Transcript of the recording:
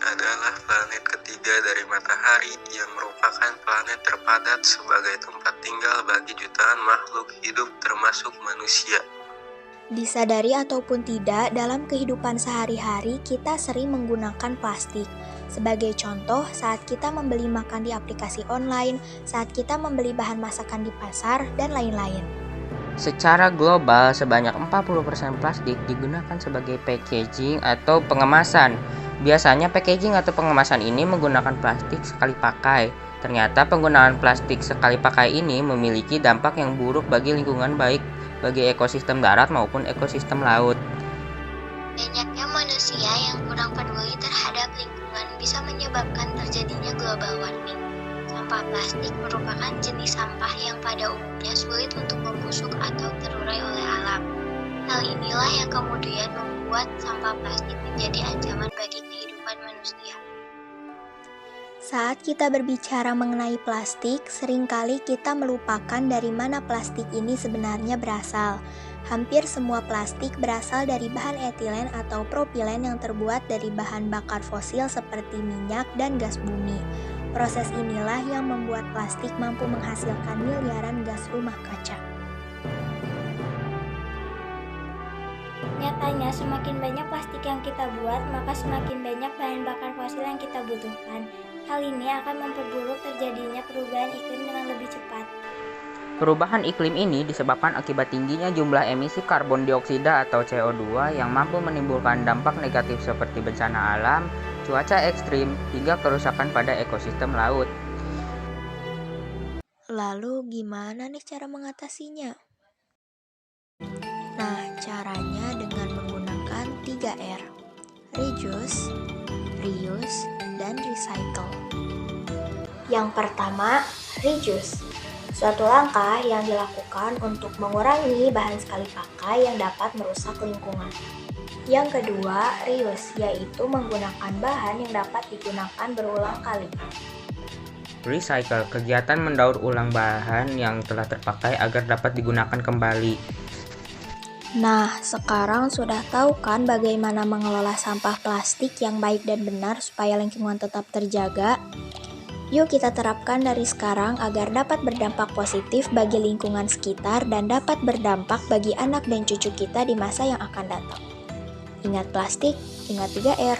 adalah planet ketiga dari Matahari yang merupakan planet terpadat sebagai tempat tinggal bagi jutaan makhluk hidup termasuk manusia. Disadari ataupun tidak, dalam kehidupan sehari-hari kita sering menggunakan plastik. Sebagai contoh, saat kita membeli makan di aplikasi online, saat kita membeli bahan masakan di pasar, dan lain-lain. Secara global, sebanyak 40% plastik digunakan sebagai packaging atau pengemasan. Biasanya packaging atau pengemasan ini menggunakan plastik sekali pakai. Ternyata penggunaan plastik sekali pakai ini memiliki dampak yang buruk bagi lingkungan, baik bagi ekosistem darat maupun ekosistem laut. Banyaknya manusia yang kurang peduli terhadap lingkungan bisa menyebabkan terjadinya global warming. Sampah plastik merupakan jenis sampah yang pada umumnya sulit untuk membusuk atau terurai oleh alam. Hal inilah yang kemudian membuat sampah plastik menjadi ancaman bagi kehidupan manusia. Saat kita berbicara mengenai plastik, seringkali kita melupakan dari mana plastik ini sebenarnya berasal. Hampir semua plastik berasal dari bahan etilen atau propilen yang terbuat dari bahan bakar fosil seperti minyak dan gas bumi. Proses inilah yang membuat plastik mampu menghasilkan miliaran gas rumah kaca. Nyatanya, semakin banyak plastik yang kita buat, maka semakin banyak bahan bakar fosil yang kita butuhkan. Hal ini akan memperburuk terjadinya perubahan iklim dengan lebih cepat. Perubahan iklim ini disebabkan akibat tingginya jumlah emisi karbon dioksida atau CO2 yang mampu menimbulkan dampak negatif seperti bencana alam, cuaca ekstrim, hingga kerusakan pada ekosistem laut. Lalu gimana nih cara mengatasinya? Nah, caranya dengan menggunakan 3R: reduce, reuse, dan recycle. Yang pertama, reduce. Suatu langkah yang dilakukan untuk mengurangi bahan sekali pakai yang dapat merusak lingkungan. Yang kedua, reuse, yaitu menggunakan bahan yang dapat digunakan berulang kali. Recycle, kegiatan mendaur ulang bahan yang telah terpakai agar dapat digunakan kembali. Nah, sekarang sudah tahu kan bagaimana mengelola sampah plastik yang baik dan benar supaya lingkungan tetap terjaga? Yuk kita terapkan dari sekarang agar dapat berdampak positif bagi lingkungan sekitar dan dapat berdampak bagi anak dan cucu kita di masa yang akan datang. Ingat plastik, ingat 3R.